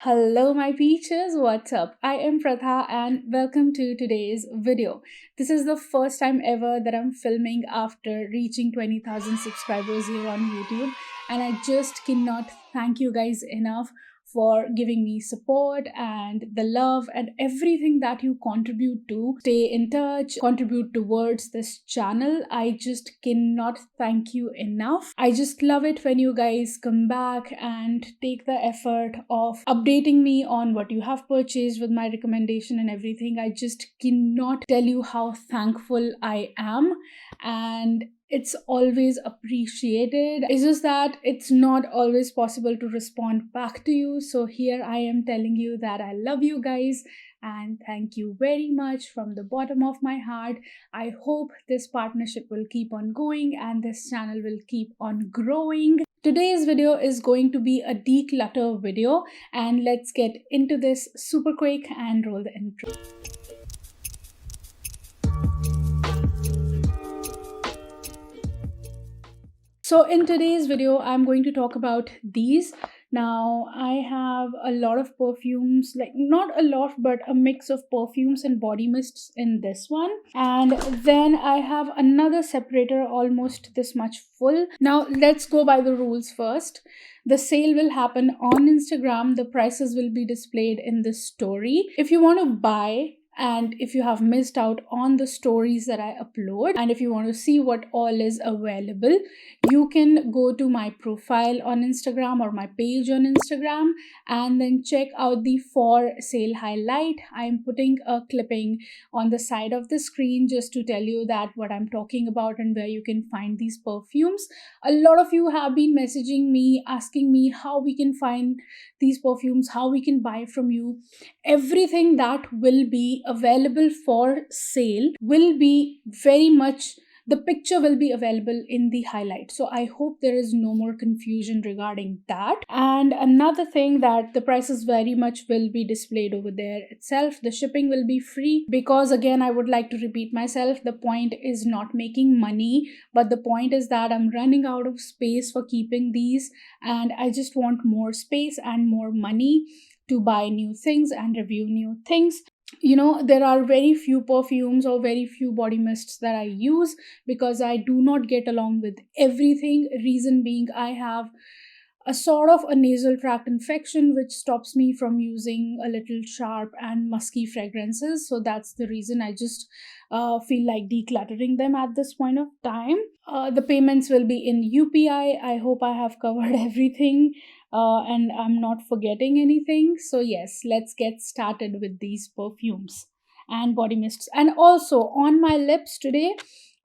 Hello, my peaches. What's up? I am Pratha, and welcome to today's video. This is the first time ever that I'm filming after reaching 20,000 subscribers here on YouTube, and I just cannot thank you guys enough for giving me support and the love and everything that you contribute to stay in touch, contribute towards this channel. I just cannot thank you enough. I just love it when you guys come back and take the effort of updating me on what you have purchased with my recommendation and everything. I just cannot tell you how thankful I am, and it's always appreciated. It's just that it's not always possible to respond back to you. So here I am telling you that I love you guys and thank you very much from the bottom of my heart. I hope this partnership will keep on going and this channel will keep on growing. Today's video is going to be a declutter video, and let's get into this super quick and roll the intro. So in today's video, I'm going to talk about these. Now, I have a lot of perfumes, like not a lot, but a mix of perfumes and body mists in this one. And then I have another separator almost this much full. Now, let's go by the rules first. The sale will happen on Instagram. The prices will be displayed in the story. If you want to buy, and if you have missed out on the stories that I upload, and if you want to see what all is available, you can go to my profile on Instagram or my page on Instagram and then check out the for sale highlight. I'm putting a clipping on the side of the screen just to tell you that what I'm talking about and where you can find these perfumes. A lot of you have been messaging me, asking me how we can find these perfumes, how we can buy from you. Everything that will be available for sale will be very much, the picture will be available in the highlight. So I hope there is no more confusion regarding that. And another thing, that the prices very much will be displayed over there itself. The shipping will be free, because again, I would like to repeat myself, the point is not making money, but the point is that I'm running out of space for keeping these, and I just want more space and more money to buy new things and review new things. There are very few perfumes or very few body mists that I use because I do not get along with everything. Reason being, I have a sort of a nasal tract infection which stops me from using a little sharp and musky fragrances. So that's the reason I just feel like decluttering them at this point of time. The payments will be in UPI. I hope I have covered everything and I'm not forgetting anything. So yes, let's get started with these perfumes and body mists. And also on my lips today,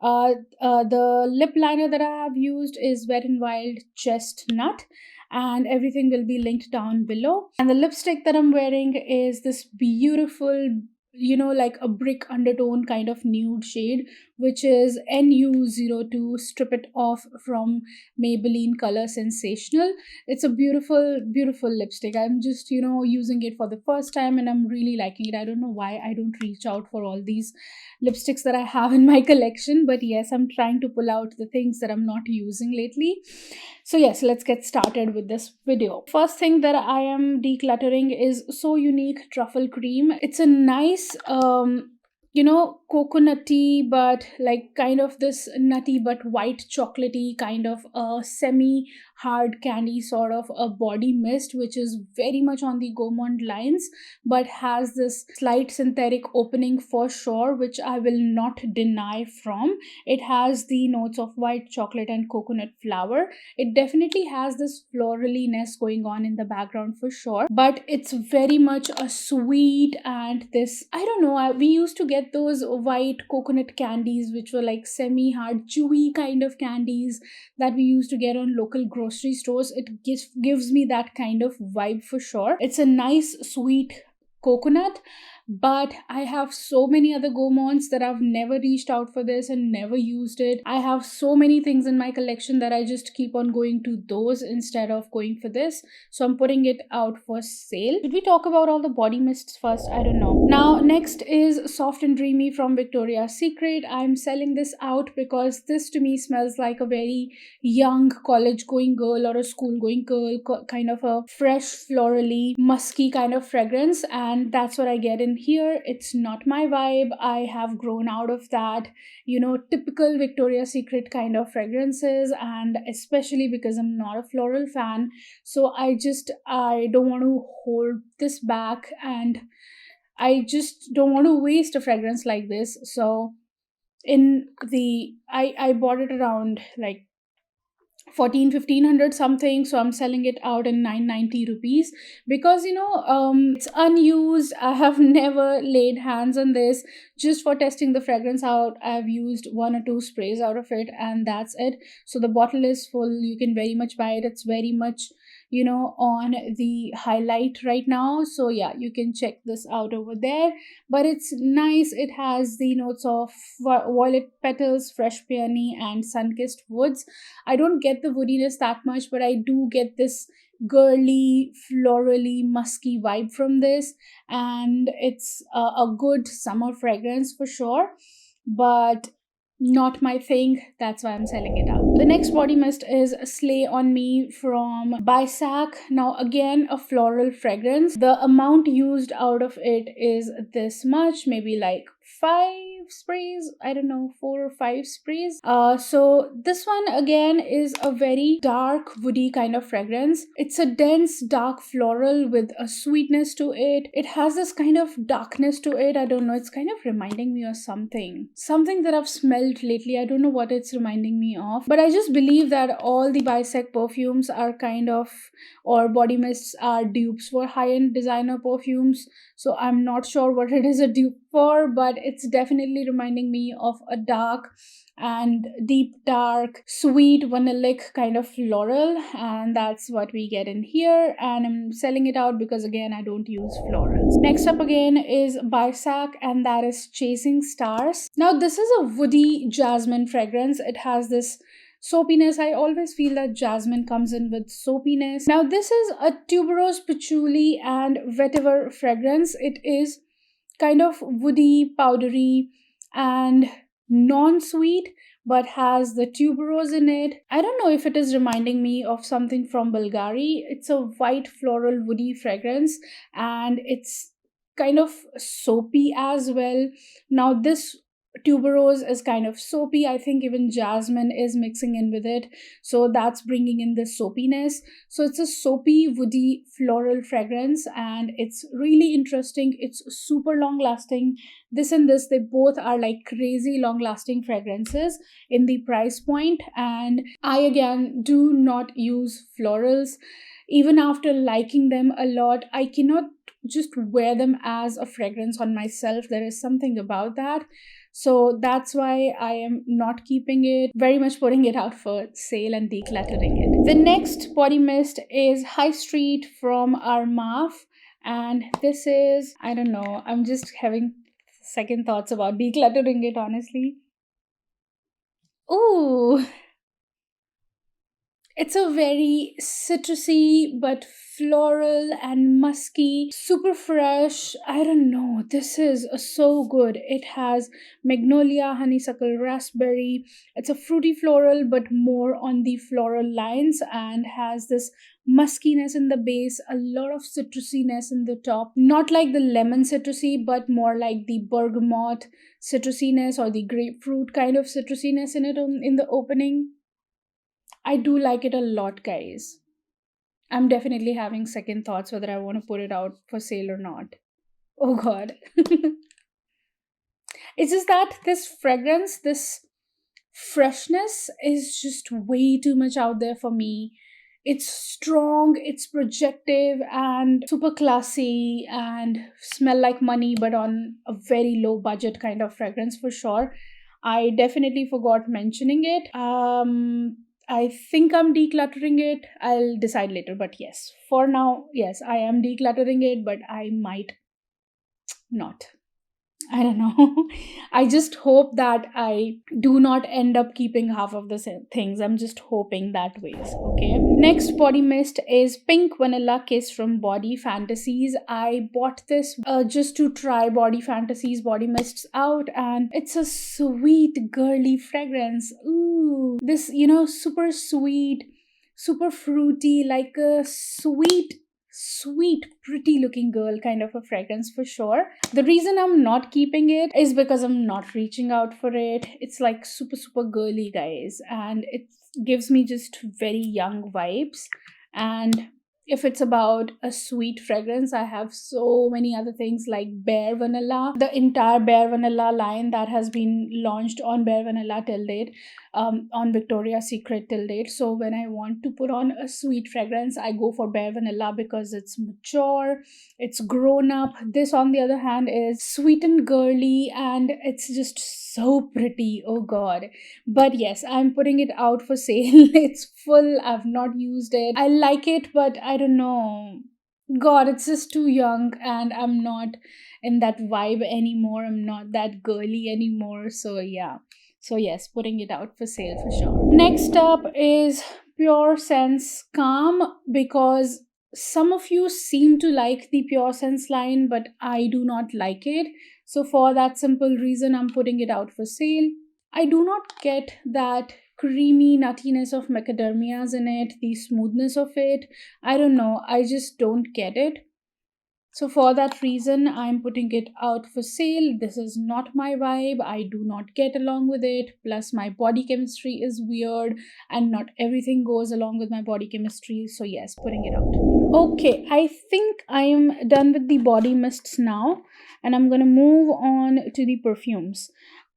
the lip liner that I have used is Wet n Wild Chestnut, and everything will be linked down below. And the lipstick that I'm wearing is this beautiful, like a brick undertone kind of nude shade, which is NU02 Strip It Off from Maybelline Color Sensational. It's a beautiful, beautiful lipstick. I'm just, using it for the first time and I'm really liking it. I don't know why I don't reach out for all these lipsticks that I have in my collection, but yes, I'm trying to pull out the things that I'm not using lately. So yes, let's get started with this video. First thing that I am decluttering is So Unique Truffle Cream. It's a nice coconutty, but like kind of this nutty but white chocolatey kind of a semi hard candy sort of a body mist, which is very much on the gourmand lines but has this slight synthetic opening for sure, which I will not deny from. It has the notes of white chocolate and coconut flower. It definitely has this floraliness going on in the background for sure, but it's very much a sweet, and this, I don't know, we used to get those white coconut candies which were like semi hard chewy kind of candies that we used to get on local grocery stores. It gives me that kind of vibe for sure. It's a nice sweet coconut, but I have so many other gourmands that I've never reached out for this and never used it. I have so many things in my collection that I just keep on going to those instead of going for this. So I'm putting it out for sale. Did we talk about all the body mists first? I don't know. Now, next is Soft and Dreamy from Victoria's Secret. I'm selling this out because this to me smells like a very young college going girl or a school going girl, kind of a fresh, florally, musky kind of fragrance, and that's what I get in here. It's not my vibe. I have grown out of that, typical Victoria's Secret kind of fragrances, and especially because I'm not a floral fan, so I don't want to hold this back, and I just don't want to waste a fragrance like this. So I bought it around like 1500 something, so I'm selling it out in 990 rupees because it's unused. I have never laid hands on this. Just for testing the fragrance out, I've used one or two sprays out of it, and that's it. So the bottle is full. You can very much buy it. It's very much on the highlight right now, so yeah, you can check this out over there. But it's nice. It has the notes of violet petals, fresh peony, and sun-kissed woods. I don't get the woodiness that much, but I do get this girly, florally, musky vibe from this, and it's a good summer fragrance for sure, but not my thing. That's why I'm selling it out. The next body mist is Slay on Me from Bisac. Now again, a floral fragrance. The amount used out of it is this much, maybe like 5 sprays, I don't know, 4 or 5 sprays. So this one again is a very dark woody kind of fragrance. It's a dense dark floral with a sweetness to it. It has this kind of darkness to it. I don't know, it's kind of reminding me of something that I've smelled lately. I don't know what it's reminding me of, but I just believe that all the Bisec perfumes are kind of, or body mists are dupes for high-end designer perfumes. So I'm not sure what it is a dupe for, but it's definitely reminding me of a dark and deep dark sweet vanillic kind of floral, and that's what we get in here. And I'm selling it out because again, I don't use florals. Next up again is Bisac, and that is Chasing Stars. Now this is a woody jasmine fragrance. It has this soapiness. I always feel that jasmine comes in with soapiness. Now this is a tuberose, patchouli, and vetiver fragrance. It is kind of woody, powdery, and non-sweet, but has the tuberose in it. I don't know if it is reminding me of something from Bulgari. It's a white floral woody fragrance, and it's kind of soapy as well. Now this tuberose is kind of soapy. I think even jasmine is mixing in with it, so that's bringing in the soapiness. So it's a soapy woody floral fragrance, and it's really interesting. It's super long lasting. This and this, they both are like crazy long lasting fragrances in the price point, and I again do not use florals. Even after liking them a lot, I cannot just wear them as a fragrance on myself. There is something about that. So that's why I am not keeping it, very much putting it out for sale and decluttering it. The next body mist is High Street from Armaf. And this is, I don't know, I'm just having second thoughts about decluttering it, honestly. Ooh, it's a very citrusy but floral and musky, super fresh. I don't know. This is so good. It has magnolia, honeysuckle, raspberry. It's a fruity floral but more on the floral lines, and has this muskiness in the base, a lot of citrusiness in the top. Not like the lemon citrusy, but more like the bergamot citrusiness or the grapefruit kind of citrusiness in it in the opening. I do like it a lot, guys. I'm definitely having second thoughts whether I want to put it out for sale or not. Oh god. It's just that this fragrance, this freshness is just way too much out there for me. It's strong, it's projective, and super classy, and smell like money, but on a very low budget kind of fragrance for sure. I definitely forgot mentioning it. I think I'm decluttering it. I'll decide later, but yes, for now, yes, I am decluttering it, but I might not. I don't know. I just hope that I do not end up keeping half of the things. I'm just hoping that ways. Okay. Next body mist is Pink Vanilla Kiss from Body Fantasies. I bought this just to try Body Fantasies body mists out, and it's a sweet, girly fragrance. Ooh, this, super sweet, super fruity, like a sweet, pretty looking girl kind of a fragrance for sure. The reason I'm not keeping it is because I'm not reaching out for it. It's like super, super girly, guys, and it gives me just very young vibes. And if it's about a sweet fragrance, I have so many other things like Bare Vanilla, the entire Bare Vanilla line that has been launched on Bare Vanilla till date, on Victoria's Secret till date. So when I want to put on a sweet fragrance, I go for Bare Vanilla because it's mature, it's grown up. This, on the other hand, is sweet and girly, and it's just so pretty. Oh god. But yes, I'm putting it out for sale. It's full. I've not used it. I like it, but I don't know. God, it's just too young, and I'm not in that vibe anymore. I'm not that girly anymore. So yeah. So yes, putting it out for sale for sure. Next up is Pure Sense Calm, because some of you seem to like the Pure Sense line, but I do not like it. So for that simple reason, I'm putting it out for sale. I do not get that creamy nuttiness of macadamias in it, the smoothness of it. I don't know. I just don't get it. So for that reason, I'm putting it out for sale. This is not my vibe. I do not get along with it. Plus, my body chemistry is weird, and not everything goes along with my body chemistry. So yes, putting it out. Okay, I think I am done with the body mists now, and I'm gonna move on to the perfumes.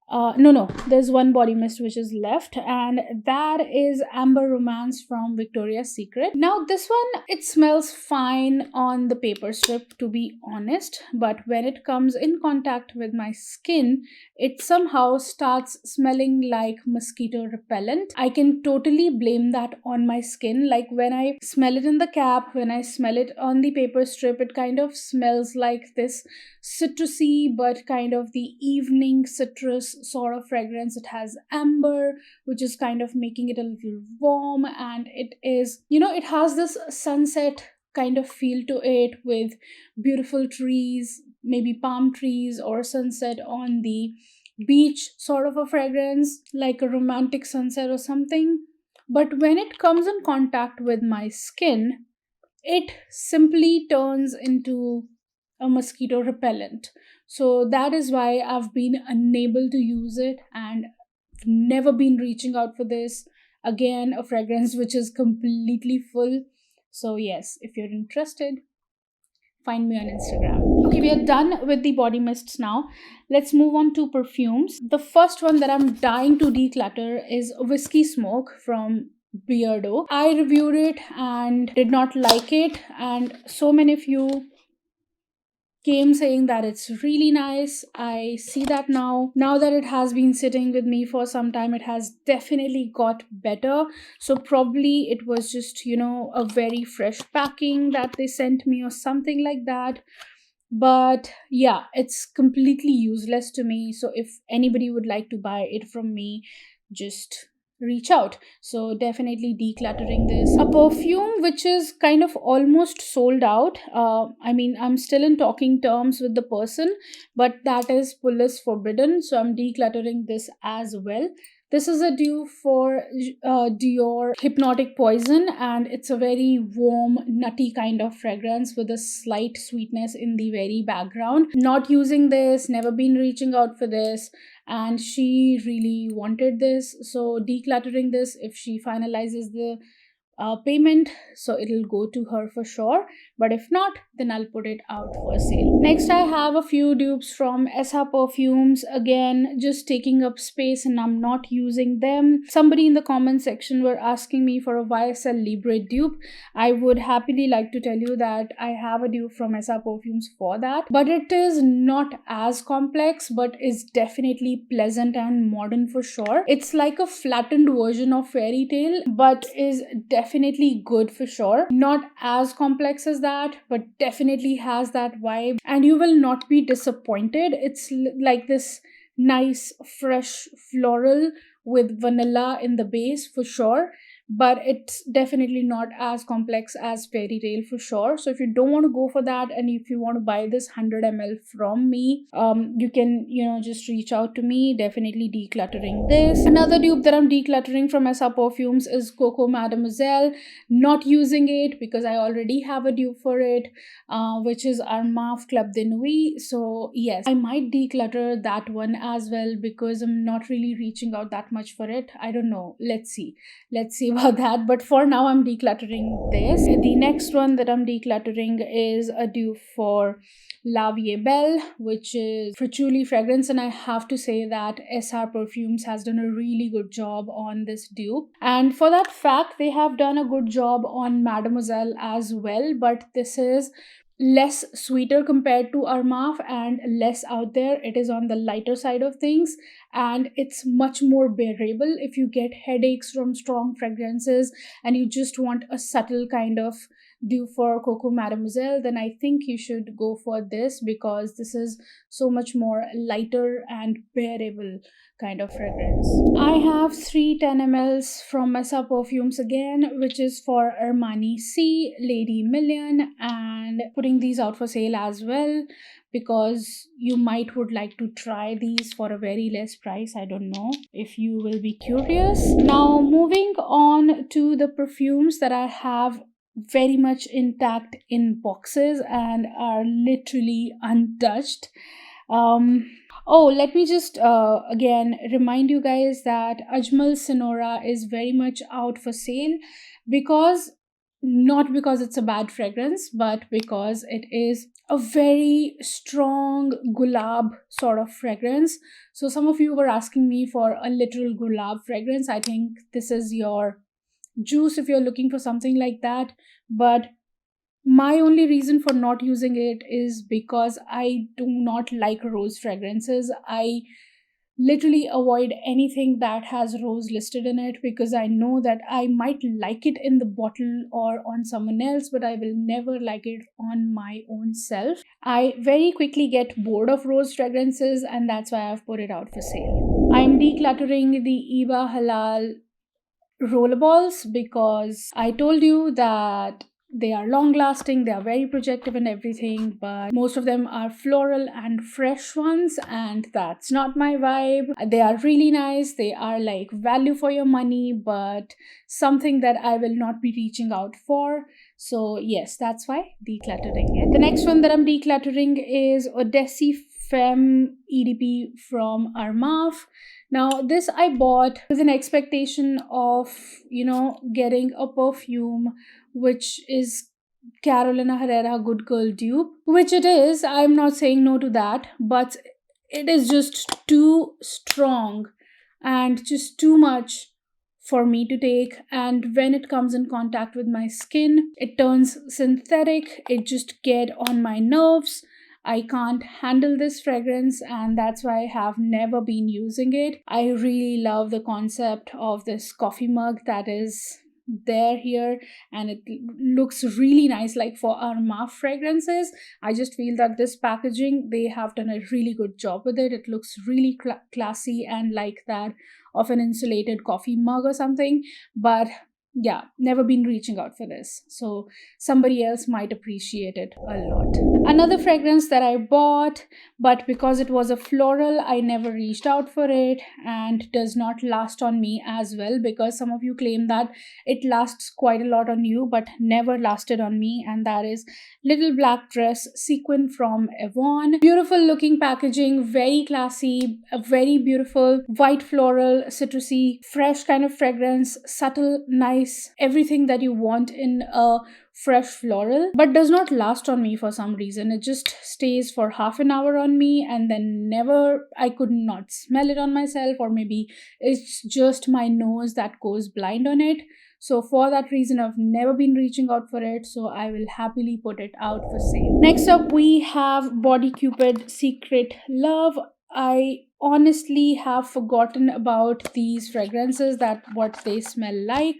No, there's one body mist which is left, and that is Amber Romance from Victoria's Secret. Now, this one, it smells fine on the paper strip, to be honest, but when it comes in contact with my skin, it somehow starts smelling like mosquito repellent. I can totally blame that on my skin. Like when I smell it in the cap, when I smell it on the paper strip, it kind of smells like this citrusy but kind of the evening citrus sort of fragrance. It has amber, which is kind of making it a little warm, and it is, it has this sunset kind of feel to it with beautiful trees, maybe palm trees or sunset on the beach sort of a fragrance, like a romantic sunset or something. But when it comes in contact with my skin, it simply turns into a mosquito repellent. So that is why I've been unable to use it, and never been reaching out for this. Again, a fragrance which is completely full. So yes, if you're interested, find me on Instagram. Okay, we are done with the body mists now. Let's move on to perfumes. The first one that I'm dying to declutter is Whiskey Smoke from Beardo. I reviewed it and did not like it, and so many of you came saying that it's really nice. I see that now that it has been sitting with me for some time, it has definitely got better. So probably it was just, a very fresh packing that they sent me or something like that. But yeah, it's completely useless to me. So if anybody would like to buy it from me, just reach out. So definitely decluttering this. A perfume which is kind of almost sold out. I mean, I'm still in talking terms with the person, but that is Pull is Forbidden, so I'm decluttering this as well. This is a dupe for Dior Hypnotic Poison, and it's a very warm, nutty kind of fragrance with a slight sweetness in the very background. Not using this, never been reaching out for this, and she really wanted this. So, decluttering this, if she finalizes the payment, so it'll go to her for sure, but if not, then I'll put it out for sale. Next, I have a few dupes from Essa Perfumes, again just taking up space and I'm not using them. Somebody in the comment section were asking me for a YSL Libre dupe. I would happily like to tell you that I have a dupe from Essa Perfumes for that, but it is not as complex, but is definitely pleasant and modern for sure. It's like a flattened version of Fairy Tale, but is definitely good for sure. Not as complex as that, but definitely has that vibe, and you will not be disappointed. It's like this nice fresh floral with vanilla in the base for sure, but it's definitely not as complex as fairy tale for sure. So if you don't want to go for that, and if you want to buy this 100 ml from me, you can, just reach out to me. Definitely decluttering this. Another dupe that I'm decluttering from Mesa Perfumes is Coco Mademoiselle. Not using it because I already have a dupe for it, which is Armaf Club de Nuit. So yes, I might declutter that one as well because I'm not really reaching out that much for it. I don't know. Let's see about that, but for now I'm decluttering this. The next one that I'm decluttering is a dupe for Vie Belle, which is patchouli fragrance, and I have to say that SR Perfumes has done a really good job on this dupe, and for that fact they have done a good job on Mademoiselle as well, but this is less sweeter compared to Armaf and less out there. It is on the lighter side of things, and it's much more bearable if you get headaches from strong fragrances and you just want a subtle kind of dupe for Coco Mademoiselle. Then I think you should go for this because this is so much more lighter and bearable kind of fragrance. I have 310 mls from Mesa Perfumes again, which is for Armani C, Lady Million, and putting these out for sale as well because you might would like to try these for a very less price. I don't know if you will be curious. Now moving on to the perfumes that I have very much intact in boxes and are literally untouched. Let me just again remind you guys that Ajmal Sonora is very much out for sale because not because it's a bad fragrance, but because it is a very strong gulab sort of fragrance. So some of you were asking me for a literal gulab fragrance. I think this is your juice if you're looking for something like that, but my only reason for not using it is because I do not like rose fragrances. I literally avoid anything that has rose listed in it because I know that I might like it in the bottle or on someone else, but I will never like it on my own self. I very quickly get bored of rose fragrances, and that's why I've put it out for sale. I'm decluttering the Eva Halal Rollerballs because I told you that they are long lasting, they are very projective and everything, but most of them are floral and fresh ones, and that's not my vibe. They are really nice, they are like value for your money, but something that I will not be reaching out for. So yes, that's why decluttering it. The next one that I'm decluttering is Desi Femme EDP from Armaf. Now this I bought with an expectation of getting a perfume which is Carolina Herrera Good Girl dupe, which it is. I'm not saying no to that, but it is just too strong and just too much for me to take, and when it comes in contact with my skin it turns synthetic. It just get on my nerves. I can't handle this fragrance, and that's why I have never been using it. I really love the concept of this coffee mug that is there here, and it looks really nice. Like for Armaf fragrances, I just feel that this packaging, they have done a really good job with it. It looks really classy and like that of an insulated coffee mug or something. But yeah, never been reaching out for this, so somebody else might appreciate it a lot. Another fragrance that I bought, but because it was a floral, I never reached out for it, and does not last on me as well, because some of you claim that it lasts quite a lot on you but never lasted on me, and that is Little Black Dress Sequin from Yvonne. Beautiful looking packaging, very classy, a very beautiful white floral citrusy fresh kind of fragrance, subtle, nice, everything that you want in a fresh floral, but does not last on me for some reason. It just stays for half an hour on me and then never, I could not smell it on myself, or maybe it's just my nose that goes blind on it. So for that reason, I've never been reaching out for it, so I will happily put it out for sale. Next up, we have Body Cupid Secret Love. I honestly have forgotten about these fragrances, that what they smell like.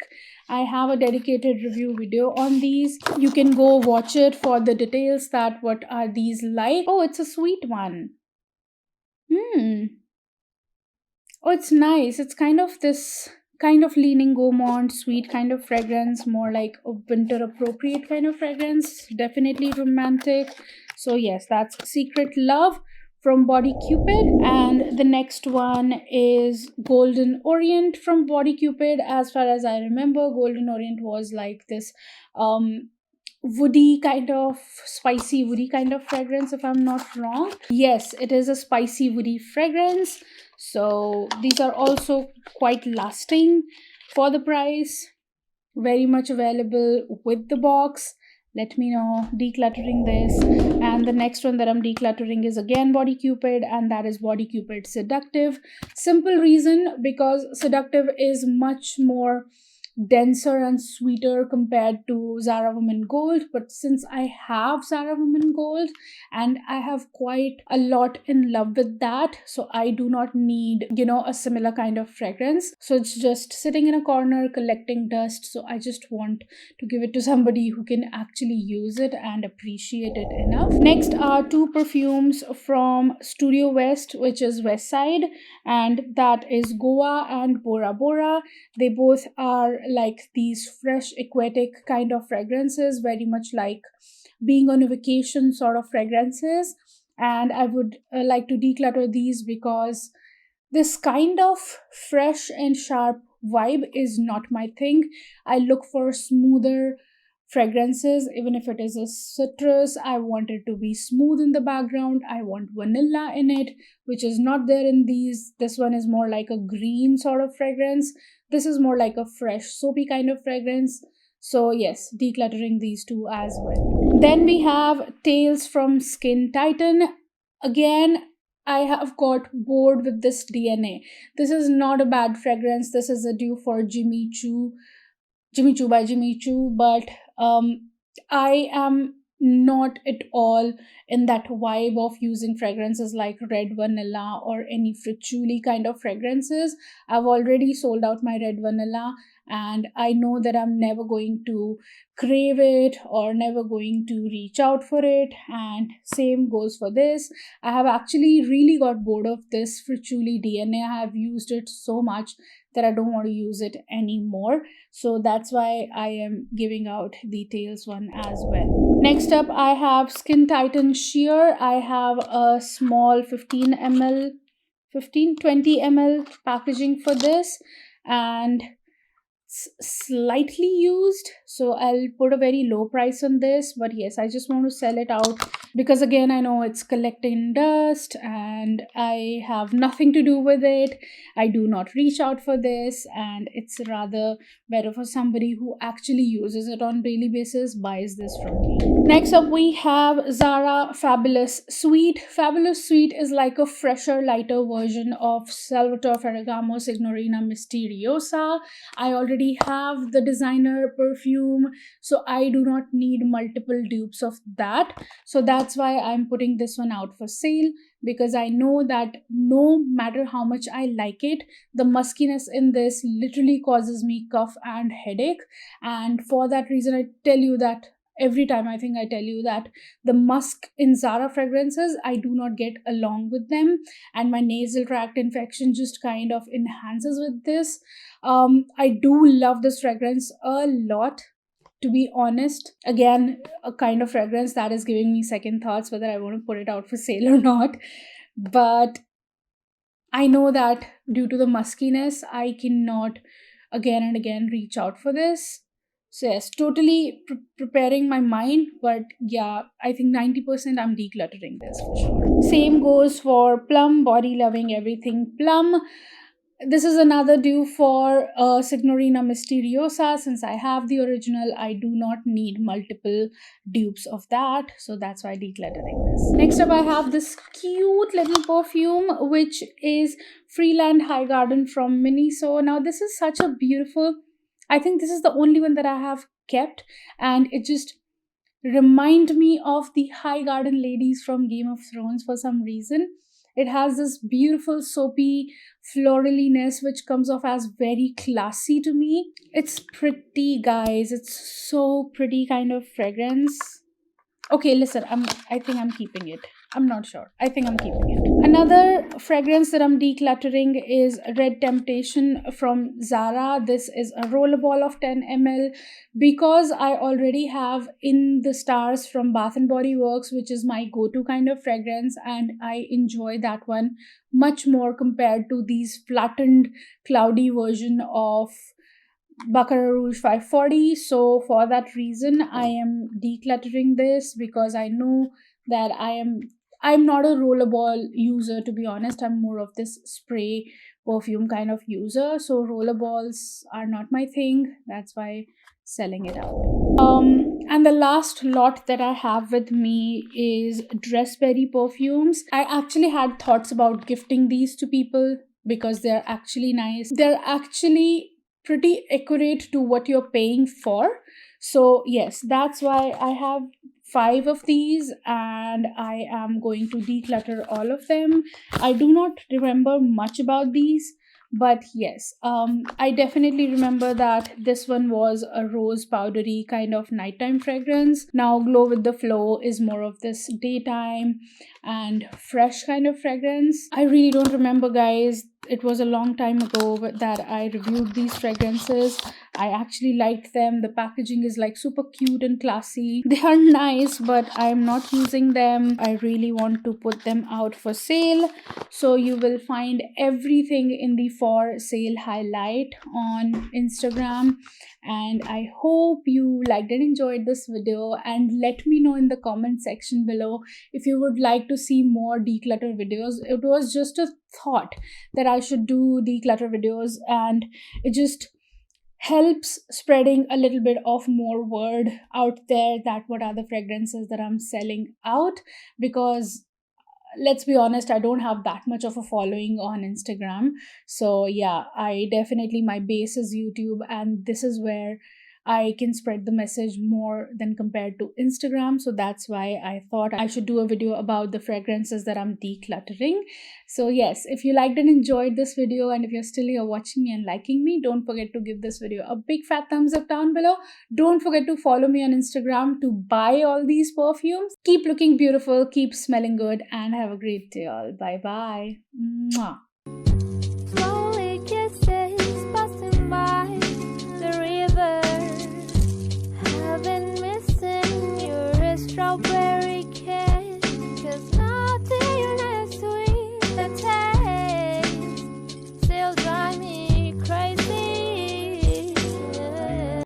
I have a dedicated review video on these. You can go watch it for the details, that what are these like. Oh, it's a sweet one. Hmm. Oh, it's nice. It's kind of this kind of leaning gourmand, sweet kind of fragrance, more like a winter appropriate kind of fragrance. Definitely romantic. So, yes, that's Secret Love from Body Cupid. And the next one is Golden Orient from Body Cupid. As far as I remember, Golden Orient was like this woody kind of, spicy woody kind of fragrance, if I'm not wrong. Yes, it is a spicy woody fragrance. So these are also quite lasting for the price. Very much available with the box. Let me know. Decluttering this. And the next one that I'm decluttering is again Body Cupid, and that is Body Cupid Seductive. Simple reason, because Seductive is much more denser and sweeter compared to Zara Woman Gold. But since I have Zara Woman Gold and I have quite a lot in love with that, so I do not need, a similar kind of fragrance. So it's just sitting in a corner collecting dust. So I just want to give it to somebody who can actually use it and appreciate it enough. Next are two perfumes from Studio West, which is West Side, and that is Goa and Bora Bora. They both are like these fresh aquatic kind of fragrances, very much like being on a vacation sort of fragrances. And I would like to declutter these because this kind of fresh and sharp vibe is not my thing. I look for smoother fragrances. Even if it is a citrus, I want it to be smooth in the background. I want vanilla in it, which is not there in these. This one is more like a green sort of fragrance. This is more like a fresh soapy kind of fragrance. So yes, decluttering these two as well. Then we have Tales from Skin Titan. Again, I have got bored with this DNA. This is not a bad fragrance. This is a due for Jimmy Choo, Jimmy Choo by Jimmy Choo, but I am not at all in that vibe of using fragrances like red vanilla or any fritchuli kind of fragrances. I've already sold out my red vanilla, and I know that I'm never going to crave it or never going to reach out for it. And same goes for this. I have actually really got bored of this fritchuli DNA. I have used it so much that I don't want to use it anymore. So that's why I am giving out details one as well. Next up, I have Skin Titan Sheer. I have a small 15 ml, 20 ml packaging for this, and slightly used, so I'll put a very low price on this. But yes, I just want to sell it out because again, I know it's collecting dust and I have nothing to do with it. I do not reach out for this, and it's rather better for somebody who actually uses it on daily basis buys this from me. Next up, we have Zara Fabulous Sweet. Fabulous Sweet is like a fresher, lighter version of Salvatore Ferragamo Signorina Misteriosa. I already have the designer perfume, so I do not need multiple dupes of that. So that's why I'm putting this one out for sale, because I know that no matter how much I like it, the muskiness in this literally causes me cough and headache. And for that reason, I tell you that every time I think I tell you that the musk in Zara fragrances, I do not get along with them, and my nasal tract infection just kind of enhances with this. I do love this fragrance a lot, to be honest. Again, a kind of fragrance that is giving me second thoughts whether I want to put it out for sale or not. But I know that due to the muskiness, I cannot again and again reach out for this. So yes, totally preparing my mind, but yeah, I think 90% I'm decluttering this for sure. Same goes for Plum, Body Loving Everything Plum. This is another due for Signorina Misteriosa. Since I have the original, I do not need multiple dupes of that. So that's why decluttering this. Next up, I have this cute little perfume, which is Freeland High Garden from Miniso. Now, this is such a beautiful, I think this is the only one that I have kept, and it just remind me of the High Garden ladies from Game of Thrones for some reason. It has this beautiful soapy floraliness which comes off as very classy to me. It's pretty, guys. It's so pretty kind of fragrance. Okay, listen, I think I'm keeping it. I'm not sure. I think I'm keeping it. Another fragrance that I'm decluttering is Red Temptation from Zara. This is a rollerball of 10 ml because I already have In the Stars from Bath and Body Works, which is my go-to kind of fragrance, and I enjoy that one much more compared to these flattened, cloudy version of Baccarat Rouge 540. So for that reason, I am decluttering this because I know that I'm not a rollerball user, to be honest. I'm more of this spray perfume kind of user. So rollerballs are not my thing. That's why selling it out. And the last lot that I have with me is Dressberry perfumes. I actually had thoughts about gifting these to people because they're actually nice. They're actually pretty accurate to what you're paying for. So yes, that's why I have 5 of these and I am going to declutter all of them. I do not remember much about these, but yes, I definitely remember that this one was a rose powdery kind of nighttime fragrance. Now Glow with the Flow is more of this daytime and fresh kind of fragrance. I really don't remember, guys. It was a long time ago that I reviewed these fragrances. I actually liked them. The packaging is like super cute and classy. They are nice, but I'm not using them. I really want to put them out for sale. So you will find everything in the for sale highlight on Instagram. And I hope you liked and enjoyed this video, and let me know in the comment section below if you would like to see more declutter videos. It was just a thought that I should do declutter videos, and it just helps spreading a little bit of more word out there that what are the fragrances that I'm selling out, because let's be honest, I don't have that much of a following on Instagram. So yeah, I definitely, my base is YouTube, and this is where I can spread the message more than compared to Instagram. So that's why I thought I should do a video about the fragrances that I'm decluttering. So yes, if you liked and enjoyed this video, and if you're still here watching me and liking me, don't forget to give this video a big fat thumbs up down below. Don't forget to follow me on Instagram to buy all these perfumes. Keep looking beautiful, keep smelling good, and have a great day all. Bye bye. Mwah.